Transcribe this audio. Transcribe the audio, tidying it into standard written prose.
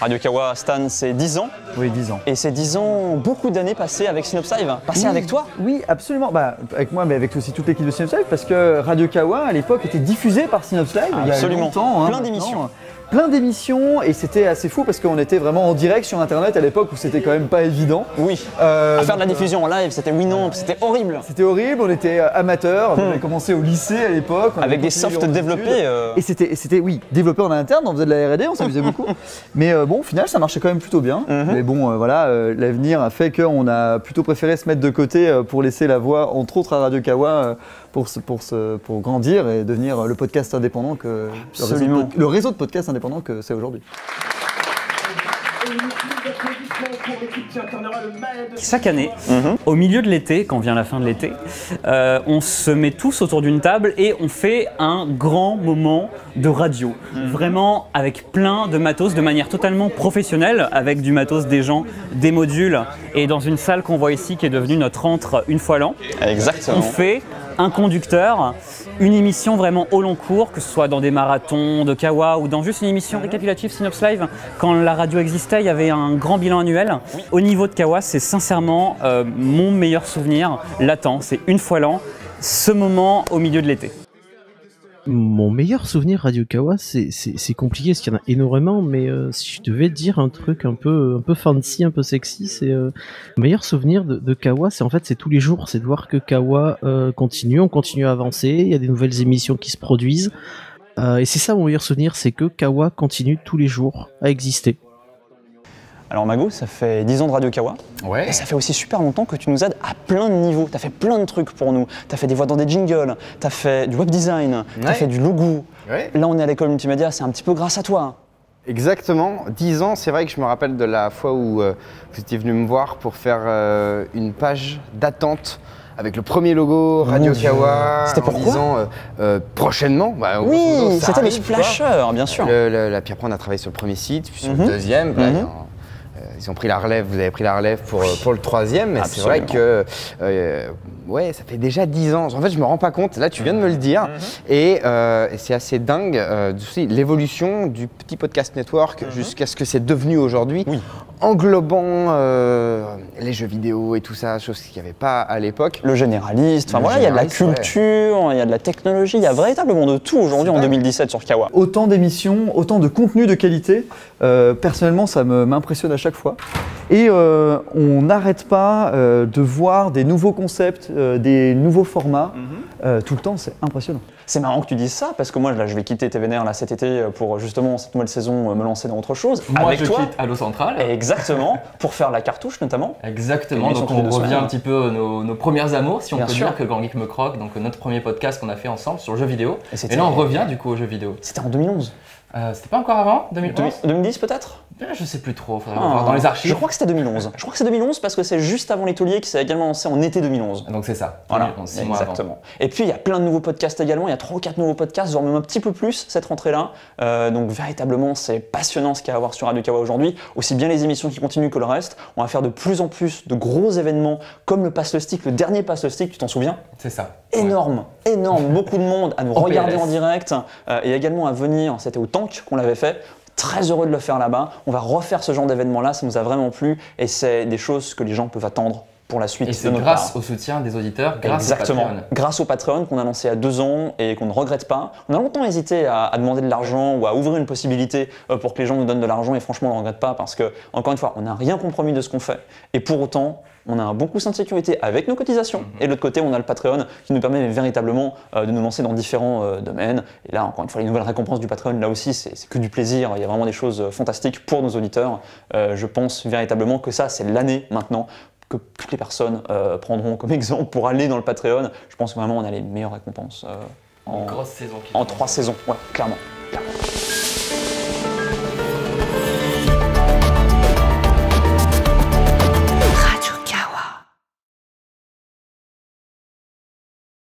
Radio Kawa, Stan, c'est 10 ans. Oui, 10 ans. Et c'est 10 ans, beaucoup d'années passées avec Synops Live, passées avec toi. Oui, absolument. Bah, avec moi, mais avec aussi toute l'équipe de Synops Live, parce que Radio Kawa, à l'époque, était diffusé par Synops Live. Absolument. Il y a longtemps. Plein d'émissions. Plein d'émissions, et c'était assez fou parce qu'on était vraiment en direct sur internet à l'époque où c'était quand même pas évident. Oui, à faire de la diffusion en live, c'était c'était horrible. C'était horrible, on était amateurs, on avait commencé au lycée à l'époque. Avec des softs développés. Et c'était, oui, développé en interne, on faisait de la R&D, on s'amusait beaucoup. Mais bon, au final, ça marchait quand même plutôt bien. Mais bon, voilà, l'avenir a fait qu'on a plutôt préféré se mettre de côté pour laisser la voix, entre autres à Radio Kawa, pour grandir et devenir le podcast indépendant que le réseau de podcasts indépendants que c'est aujourd'hui. Chaque année, au milieu de l'été, quand vient la fin de l'été, on se met tous autour d'une table et on fait un grand moment de radio. Vraiment avec plein de matos, de manière totalement professionnelle, avec du matos des gens, des modules, et dans une salle qu'on voit ici qui est devenue notre antre une fois l'an. Exactement. On fait un conducteur, une émission vraiment au long cours, que ce soit dans des marathons de Kawa ou dans juste une émission récapitulative Synops Live. Quand la radio existait, il y avait un grand bilan annuel. Au niveau de Kawa, c'est sincèrement mon meilleur souvenir latent. C'est une fois l'an, ce moment au milieu de l'été. Mon meilleur souvenir Radio Kawa, c'est compliqué parce qu'il y en a énormément, mais si je devais dire un truc un peu fancy, un peu sexy, c'est le meilleur souvenir de Kawa, c'est tous les jours, c'est de voir que Kawa continue, on continue à avancer, il y a des nouvelles émissions qui se produisent, et c'est ça mon meilleur souvenir, c'est que Kawa continue tous les jours à exister. Alors Mago, ça fait 10 ans de Radio Kawa, et ça fait aussi super longtemps que tu nous aides à plein de niveaux. Tu as fait plein de trucs pour nous. Tu as fait des voix dans des jingles, tu as fait du web design, tu as fait du logo. Là on est à l'école multimédia, c'est un petit peu grâce à toi. Exactement, 10 ans, c'est vrai que je me rappelle de la fois où vous étiez venu me voir pour faire une page d'attente avec le premier logo Radio Kawa. C'était pourquoi en disant prochainement. Bah, oui, c'était les splashers, bien sûr. Puis après on a travaillé sur le premier site, puis sur le deuxième. Ils ont pris la relève, vous avez pris la relève pour le troisième, mais c'est vrai que ouais, ça fait déjà 10 ans. En fait, je me rends pas compte, là tu viens de me le dire, et c'est assez dingue, l'évolution du petit podcast network jusqu'à ce que c'est devenu aujourd'hui, englobant les jeux vidéo et tout ça, chose qu'il n'y avait pas à l'époque. Le généraliste, enfin voilà, il y a de la culture, il y a de la technologie, il y a véritablement de tout aujourd'hui en 2017 sur Kawa. Autant d'émissions, autant de contenu de qualité, personnellement ça m'impressionne à chaque fois. Et on n'arrête pas de voir des nouveaux concepts, des nouveaux formats, tout le temps, c'est impressionnant. C'est marrant que tu dises ça, parce que moi là, je vais quitter TVNR là, cet été pour justement cette nouvelle saison me lancer dans autre chose. Moi avec je toi, quitte Allo Central. Exactement, pour faire la cartouche notamment. Exactement, donc on revient un petit peu nos premières amours, si on peut dire, que Grand Geek me croque, donc notre premier podcast qu'on a fait ensemble sur le jeu vidéo. Et là on revient du coup au jeu vidéo. C'était en 2011. C'était pas encore avant 2011 2010 peut-être? Je sais plus trop, faudrait voir dans les archives. Je crois que c'était 2011. Je crois que c'est 2011 parce que c'est juste avant les tauliers qui s'est également lancé en été 2011. Donc c'est ça, voilà, 6 mois exactement. Et puis il y a plein de nouveaux podcasts également, il y a 3 ou 4 nouveaux podcasts, voire même un petit peu plus cette rentrée-là. Donc véritablement c'est passionnant ce qu'il y a à voir sur Radio Kawa aujourd'hui, aussi bien les émissions qui continuent que le reste. On va faire de plus en plus de gros événements comme le Pass le Stick, le dernier Pass le Stick, tu t'en souviens? C'est ça. Énorme, énorme, beaucoup de monde à nous regarder en direct et également à venir, c'était au Tank qu'on l'avait fait. Très heureux de le faire là-bas. On va refaire ce genre d'événement-là, ça nous a vraiment plu et c'est des choses que les gens peuvent attendre pour la suite. Et c'est grâce au soutien des auditeurs, grâce au Patreon. Grâce au Patreon qu'on a lancé à 2 ans et qu'on ne regrette pas. On a longtemps hésité à demander de l'argent ou à ouvrir une possibilité pour que les gens nous donnent de l'argent et franchement on ne regrette pas parce que, encore une fois, on n'a rien compromis de ce qu'on fait et pour autant, on a un bon coussin de sécurité avec nos cotisations. Et de l'autre côté, on a le Patreon qui nous permet véritablement de nous lancer dans différents domaines. Et là, encore une fois, les nouvelles récompenses du Patreon, là aussi, c'est que du plaisir. Il y a vraiment des choses fantastiques pour nos auditeurs. Je pense véritablement que ça, c'est l'année maintenant que toutes les personnes prendront comme exemple pour aller dans le Patreon. Je pense vraiment qu'on a les meilleures récompenses en 3 saisons. Ouais, clairement.